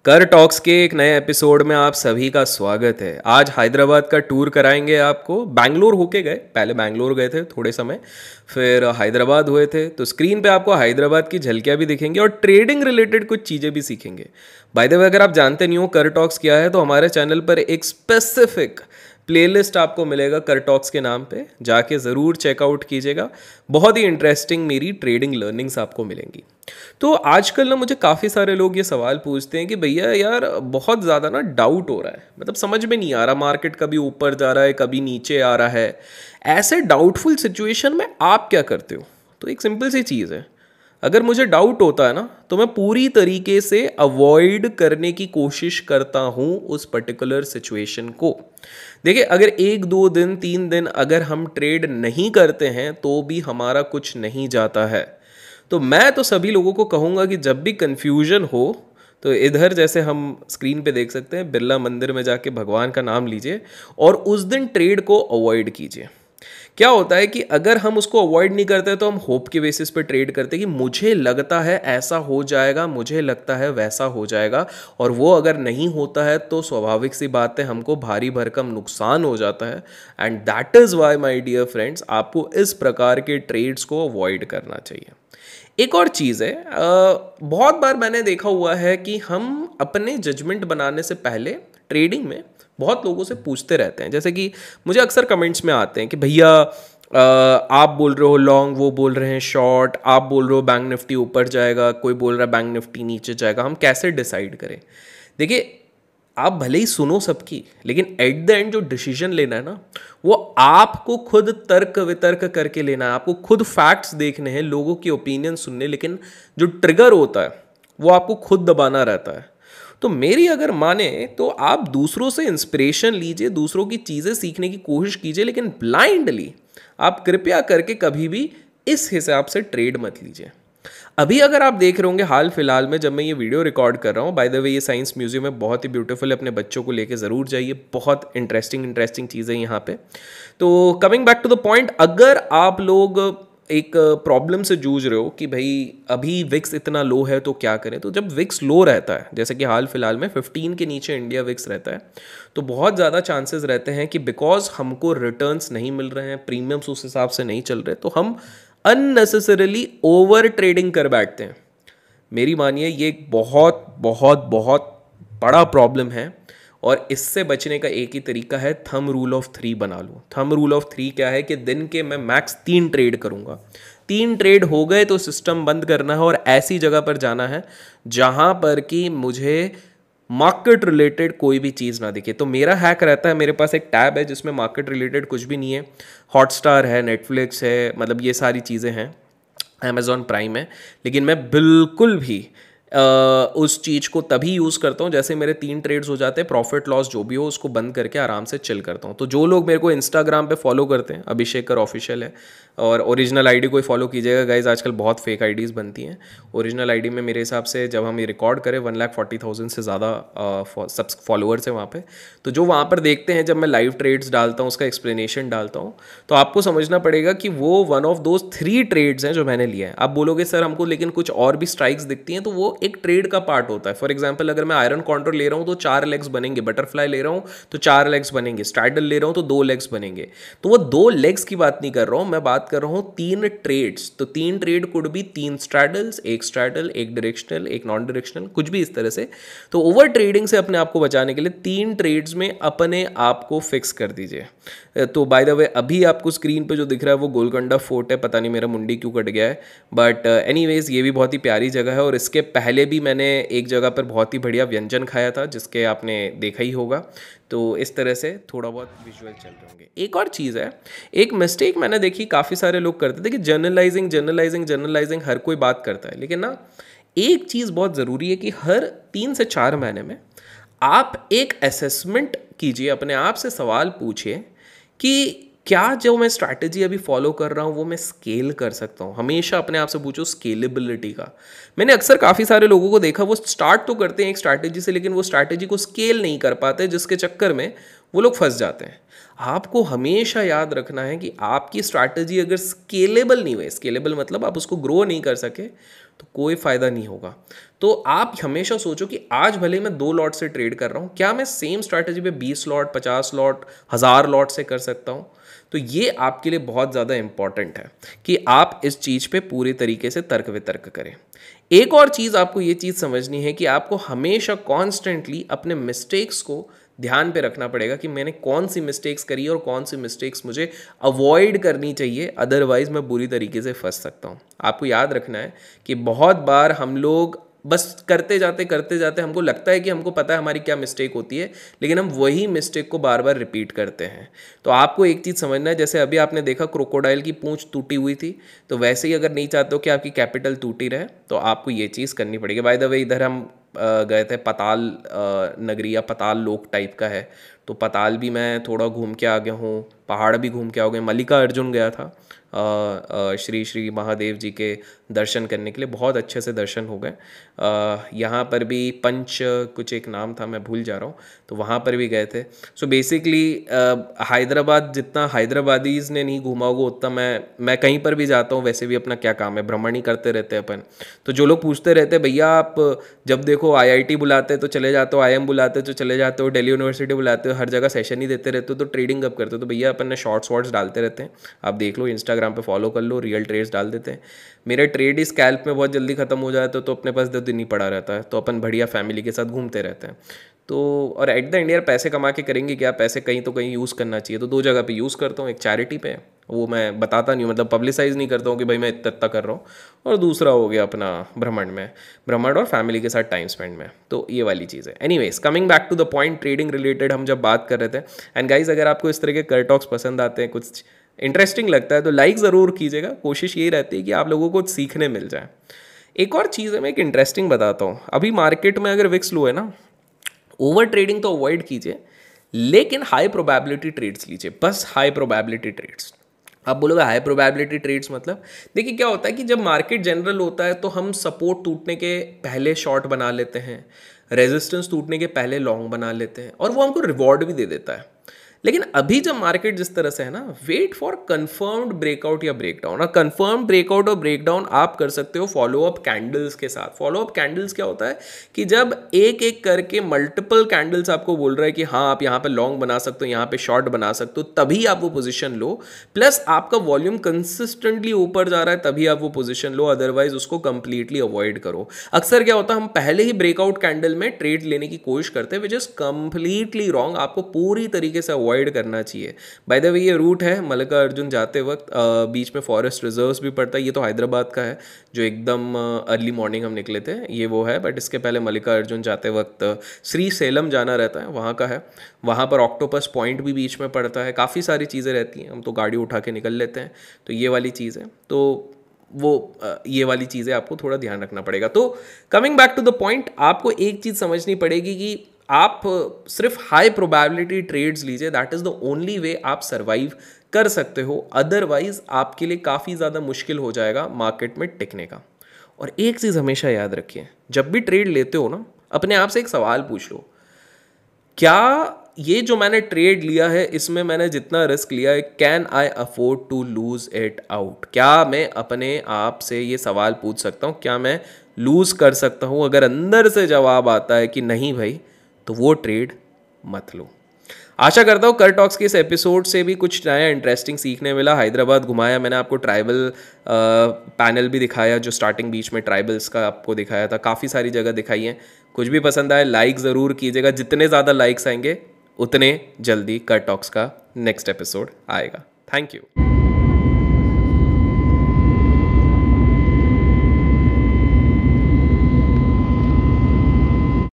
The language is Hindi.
कर टॉक्स के एक नए एपिसोड में आप सभी का स्वागत है। आज हैदराबाद का टूर कराएंगे आपको। बैंगलोर होके गए, पहले बैंगलोर गए थे थोड़े समय, फिर हैदराबाद हुए थे। तो स्क्रीन पे आपको हैदराबाद की झलकियाँ भी दिखेंगी और ट्रेडिंग रिलेटेड कुछ चीज़ें भी सीखेंगे। बाय द वे, अगर आप जानते नहीं हो कर टॉक्स क्या है, तो हमारे चैनल पर एक स्पेसिफिक प्लेलिस्ट आपको मिलेगा कर टॉक्स के नाम पे, जाके ज़रूर चेकआउट कीजिएगा। बहुत ही इंटरेस्टिंग मेरी ट्रेडिंग लर्निंग्स आपको मिलेंगी। तो आजकल ना मुझे काफ़ी सारे लोग ये सवाल पूछते हैं कि भैया यार बहुत ज़्यादा ना डाउट हो रहा है, मतलब समझ में नहीं आ रहा, मार्केट कभी ऊपर जा रहा है कभी नीचे आ रहा है। ऐसे डाउटफुल सिचुएशन में आप क्या करते हो? तो एक सिंपल सी चीज़ है, अगर मुझे डाउट होता है ना तो मैं पूरी तरीके से अवॉइड करने की कोशिश करता हूँ उस पर्टिकुलर सिचुएशन को। देखिए, अगर 1 2 दिन 3 दिन अगर हम ट्रेड नहीं करते हैं तो भी हमारा कुछ नहीं जाता है। तो मैं तो सभी लोगों को कहूँगा कि जब भी कन्फ्यूजन हो तो इधर जैसे हम स्क्रीन पे देख सकते हैं, बिरला मंदिर में जाके भगवान का नाम लीजिए और उस दिन ट्रेड को अवॉइड कीजिए। क्या होता है कि अगर हम उसको अवॉइड नहीं करते तो हम होप के बेसिस पे ट्रेड करते हैं कि मुझे लगता है ऐसा हो जाएगा, मुझे लगता है वैसा हो जाएगा, और वो अगर नहीं होता है तो स्वाभाविक सी बात है हमको भारी भरकम नुकसान हो जाता है। And that is why my dear friends, आपको इस प्रकार के ट्रेड्स को अवॉइड करना चाहिए। एक और चीज़ है, बहुत बार मैंने देखा हुआ है कि हम अपने जजमेंट बनाने से पहले ट्रेडिंग में बहुत लोगों से पूछते रहते हैं। जैसे कि मुझे अक्सर कमेंट्स में आते हैं कि भैया आप बोल रहे हो लॉन्ग, वो बोल रहे हैं शॉर्ट, आप बोल रहे हो बैंक निफ्टी ऊपर जाएगा, कोई बोल रहा है बैंक निफ्टी नीचे जाएगा, हम कैसे डिसाइड करें? देखिए, आप भले ही सुनो सबकी, लेकिन एट द एंड जो डिसीजन लेना है ना, वो आपको खुद तर्क वितर्क करके लेना है। आपको खुद फैक्ट्स देखने हैं, लोगों की ओपिनियन सुनने, लेकिन जो ट्रिगर होता है वो आपको खुद दबाना रहता है। तो मेरी अगर माने तो आप दूसरों से इंस्पिरेशन लीजिए, दूसरों की चीज़ें सीखने की कोशिश कीजिए, लेकिन ब्लाइंडली आप कृपया करके कभी भी इस हिसाब से ट्रेड मत लीजिए। अभी अगर आप देख रहे होंगे हाल फिलहाल में जब मैं ये वीडियो रिकॉर्ड कर रहा हूँ, बाय द वे ये साइंस म्यूजियम है, बहुत ही ब्यूटीफुल है, अपने बच्चों को लेके ज़रूर जाइए, बहुत इंटरेस्टिंग चीज़ें यहाँ पे। तो coming back to the point, अगर आप लोग एक प्रॉब्लम से जूझ रहे हो कि भाई अभी विक्स इतना लो है तो क्या करें, तो जब विक्स लो रहता है, जैसे कि हाल फिलहाल में 15 के नीचे इंडिया विक्स रहता है, तो बहुत ज़्यादा चांसेस रहते हैं कि बिकॉज हमको रिटर्न्स नहीं मिल रहे हैं, प्रीमियम्स उस हिसाब से नहीं चल रहे, तो हम अननेसेसरीली ओवर ट्रेडिंग कर बैठते हैं। मेरी मानिए ये एक बहुत बहुत बहुत बड़ा प्रॉब्लम है, और इससे बचने का एक ही तरीका है, थंब रूल ऑफ 3 बना लो। थंब रूल ऑफ 3 क्या है कि दिन के मैं मैक्स 3 ट्रेड करूंगा। 3 ट्रेड हो गए तो सिस्टम बंद करना है और ऐसी जगह पर जाना है जहां पर कि मुझे मार्केट रिलेटेड कोई भी चीज़ ना दिखे। तो मेरा हैक रहता है, मेरे पास एक टैब है जिसमें मार्केट रिलेटेड कुछ भी नहीं है, हॉटस्टार है, नेटफ्लिक्स है, मतलब ये सारी चीज़ें हैं, अमेज़ॉन प्राइम है, लेकिन मैं बिल्कुल भी उस चीज़ को तभी यूज़ करता हूँ जैसे मेरे 3 ट्रेड्स हो जाते हैं, प्रॉफिट लॉस जो भी हो उसको बंद करके आराम से चिल करता हूँ। तो जो लोग मेरे को इंस्टाग्राम पे फॉलो करते हैं, अभिषेक कर ऑफिशियल है, और ओरिजिनल आईडी को ही फॉलो कीजिएगा गाइज, आजकल बहुत फेक आईडीज़ बनती हैं। ओरिजिनल आईडी में मेरे हिसाब से जब हम ये रिकॉर्ड करें 1,40,000 से ज़्यादा सब फॉलोअर्स हैं वहाँ पे। तो जो वहाँ पर देखते हैं जब मैं लाइव ट्रेड्स डालता हूँ, उसका एक्सप्लेनेशन डालता हूँ, तो आपको समझना पड़ेगा कि वो वन ऑफ दोज 3 ट्रेड्स हैं जो मैंने लिया है। आप बोलोगे सर हमको लेकिन कुछ और भी स्ट्राइक्स दिखती हैं, तो वो एक ट्रेड का पार्ट होता है। फॉर एग्जांपल, अगर मैं आयरन कॉन्ट्रोल ले रहा हूँ तो 4 लेग्स बनेंगे, बटरफ्लाई ले रहा हूँ तो 4 लेग्स बनेंगे, स्ट्रैडल ले रहा हूँ तो 2 लेग्स बनेंगे। तो वो 2 लेग्स की बात नहीं कर रहा हूँ, मैं बात कर रहा हूँ 3 ट्रेड्स। तो 3 ट्रेड कुड भी 3 स्ट्रैडल्स, एक स्ट्रैडल, एक डायरेक्शनल, एक नॉन डायरेक्शनल, कुछ भी इस तरह से। तो ओवर ट्रेडिंग से अपने आप को बचाने के लिए 3 ट्रेड्स में अपने आप को फिक्स कर दीजिए। तो बाय द वे अभी आपको स्क्रीन पे जो दिख रहा है वो गोलकोंडा फोर्ट है, पता नहीं मेरा मुंडी क्यों कट गया है, बट एनीवेज ये भी बहुत ही प्यारी जगह है, और इसके पहले भी मैंने एक जगह पर बहुत ही बढ़िया व्यंजन खाया था जिसके आपने देखा ही होगा। तो इस तरह से थोड़ा बहुत विजुअल चल रहे होंगे। एक और चीज़ है, एक मिस्टेक मैंने देखी काफ़ी सारे लोग करते थे कि जर्नलाइजिंग हर कोई बात करता है, लेकिन ना एक चीज़ बहुत ज़रूरी है कि हर 3 से 4 महीने में आप एक असेसमेंट कीजिए, अपने आप से सवाल पूछिए कि क्या जो मैं स्ट्रैटेजी अभी फॉलो कर रहा हूँ वो मैं स्केल कर सकता हूँ। हमेशा अपने आप से पूछो स्केलेबिलिटी का। मैंने अक्सर काफ़ी सारे लोगों को देखा, वो स्टार्ट तो करते हैं एक स्ट्रैटेजी से, लेकिन वो स्ट्रैटेजी को स्केल नहीं कर पाते, जिसके चक्कर में वो लोग फंस जाते हैं। आपको हमेशा याद रखना है कि आपकी स्ट्रैटेजी अगर स्केलेबल नहीं हुई, स्केलेबल मतलब आप उसको ग्रो नहीं कर सके, तो कोई फ़ायदा नहीं होगा। तो आप हमेशा सोचो कि आज भले मैं 2 लॉट से ट्रेड कर रहा हूँ, क्या मैं सेम स्ट्रैटेजी पे 20 लॉट, 50 लॉट, 1000 लॉट से कर सकता हूँ? तो ये आपके लिए बहुत ज़्यादा इंपॉर्टेंट है कि आप इस चीज़ पे पूरी तरीके से तर्क वितर्क करें। एक और चीज़ आपको ये चीज़ समझनी है कि आपको हमेशा कॉन्स्टेंटली अपने मिस्टेक्स को ध्यान पे रखना पड़ेगा कि मैंने कौन सी मिस्टेक्स करी और कौन सी मिस्टेक्स मुझे अवॉइड करनी चाहिए, अदरवाइज मैं बुरी तरीके से फंस सकता हूँ। आपको याद रखना है कि बहुत बार हम लोग बस करते जाते हमको लगता है कि हमको पता है हमारी क्या मिस्टेक होती है, लेकिन हम वही मिस्टेक को बार बार रिपीट करते हैं। तो आपको एक चीज़ समझना है, जैसे अभी आपने देखा क्रोकोडाइल की पूंछ टूटी हुई थी, तो वैसे ही अगर नहीं चाहते हो कि आपकी कैपिटल टूटी रहे तो आपको ये चीज़ करनी पड़ेगी। बाय द वे इधर हम गए थे पताल नगरी या पताल लोक टाइप का है, तो पताल भी मैं थोड़ा घूम के आ गया हूँ, पहाड़ भी घूम के आ गए। मल्लिका अर्जुन गया था श्री श्री महादेव जी के दर्शन करने के लिए, बहुत अच्छे से दर्शन हो गए। यहाँ पर भी पंच कुछ एक नाम था, मैं भूल जा रहा हूँ, तो वहाँ पर भी गए थे। सो बेसिकली हैदराबाद जितना हैदराबादीज़ ने नहीं घूमा होगा उतना मैं कहीं पर भी जाता हूँ, वैसे भी अपना क्या काम है, भ्रमण ही करते रहते हैं अपन। तो जो लोग पूछते रहते हैं भैया आप जब देखो IIT बुलाते तो चले जाते हो, IIM बुलाते तो चले जाते हो, दिल्ली यूनिवर्सिटी बुलाते हो, हर जगह सेशन ही देते रहते हो, तो ट्रेडिंग कब करते हो? तो भैया अपन ने शॉर्ट्स डालते रहते हैं, आप देख लो, इंस्टाग्राम पे फॉलो कर लो, रियल ट्रेड्स डाल देते हैं। मेरे ट्रेड ही स्कैल्प में बहुत जल्दी खत्म हो जाता है, तो अपने पास 10 दिन ही पड़ा रहता है, तो अपन बढ़िया फैमिली के साथ घूमते रहते हैं। तो और एट द एंड यार पैसे कमा के करेंगे क्या, पैसे कहीं तो कहीं यूज़ करना चाहिए। तो 2 जगह पे यूज़ करता हूँ, एक चैरिटी पे, वो मैं बताता नहीं हूँ, मतलब पब्लिसाइज़ नहीं करता हूँ कि भाई मैं इतना कर रहा हूँ, और दूसरा हो गया अपना भ्रमण और फैमिली के साथ टाइम स्पेंड में। तो ये वाली चीज़ है। Anyways coming back to the point, trading related हम जब बात कर रहे थे, एंड गाइज अगर आपको इस तरह के कर टॉक्स पसंद आते हैं, कुछ इंटरेस्टिंग लगता है, तो लाइक ज़रूर कीजिएगा। कोशिश यही रहती है कि आप लोगों को सीखने मिल जाए। एक और चीज़ है, मैं एक इंटरेस्टिंग बताता हूँ। अभी मार्केट में अगर विक्स लो है ना, ओवर ट्रेडिंग तो अवॉइड कीजिए, लेकिन हाई प्रोबेबिलिटी ट्रेड्स लीजिए, बस हाई प्रोबेबिलिटी ट्रेड्स। आप बोलोगे हाई प्रोबेबिलिटी ट्रेड्स मतलब? देखिए क्या होता है कि जब मार्केट जनरल होता है तो हम सपोर्ट टूटने के पहले शॉर्ट बना लेते हैं, रेजिस्टेंस टूटने के पहले लॉन्ग बना लेते हैं, और वो हमको रिवॉर्ड भी दे देता है। लेकिन अभी जब मार्केट जिस तरह से है ना, वेट फॉर कंफर्म्ड ब्रेकआउट या ब्रेकडाउन। और कंफर्म्ड ब्रेकआउट और ब्रेकडाउन आप कर सकते हो फॉलो अप कैंडल्स के साथ। फॉलो अप कैंडल्स क्या होता है कि जब एक एक करके मल्टीपल कैंडल्स आपको बोल रहा है कि हाँ आप यहाँ पे लॉन्ग बना सकते हो, यहाँ पे शॉर्ट बना सकते हो, तभी आप वो पोजीशन लो, प्लस आपका वॉल्यूम कंसिस्टेंटली ऊपर जा रहा है तभी आप वो पोजीशन लो, अदरवाइज उसको कंप्लीटली अवॉइड करो। अक्सर क्या होता है, हम पहले ही ब्रेकआउट कैंडल में ट्रेड लेने की कोशिश करते हैं, विच इज कंप्लीटली रॉन्ग। आपको पूरी तरीके से अवॉइड करना चाहिए। बाय द वे ये रूट है मल्लिका अर्जुन जाते वक्त, बीच में फॉरेस्ट रिजर्व्स भी पड़ता है। ये तो हैदराबाद का है जो एकदम अर्ली मॉर्निंग हम निकले थे, ये वो है। बट इसके पहले मल्लिका अर्जुन जाते वक्त श्री सेलम जाना रहता है, वहाँ का है। वहाँ पर ऑक्टोपस पॉइंट भी बीच में पड़ता है, काफ़ी सारी चीज़ें रहती हैं, हम तो गाड़ी उठा के निकल लेते हैं। तो ये वाली चीज़ है, तो वो ये वाली चीज़ें आपको थोड़ा ध्यान रखना पड़ेगा। तो coming back to the point, आपको एक चीज़ समझनी पड़ेगी कि आप सिर्फ हाई प्रोबेबिलिटी ट्रेड्स लीजिए, that is the only way आप सर्वाइव कर सकते हो, अदरवाइज आपके लिए काफ़ी ज़्यादा मुश्किल हो जाएगा मार्केट में टिकने का। और एक चीज़ हमेशा याद रखिए, जब भी ट्रेड लेते हो ना, अपने आप से एक सवाल पूछ लो, क्या ये जो मैंने ट्रेड लिया है इसमें मैंने जितना रिस्क लिया है, can I afford to lose it out? क्या मैं अपने आप से ये सवाल पूछ सकता हूँ, क्या मैं लूज़ कर सकता हूँ? अगर अंदर से जवाब आता है कि नहीं भाई, तो वो ट्रेड मत लो। आशा करता हूँ कर टॉक्स के इस एपिसोड से भी कुछ नया इंटरेस्टिंग सीखने मिला। हैदराबाद घुमाया मैंने आपको, ट्राइबल पैनल भी दिखाया, जो स्टार्टिंग बीच में ट्राइबल्स का आपको दिखाया था, काफ़ी सारी जगह दिखाई है। कुछ भी पसंद आए लाइक ज़रूर कीजिएगा, जितने ज़्यादा लाइक्स आएंगे उतने जल्दी कर टॉक्स का नेक्स्ट एपिसोड आएगा। Thank you.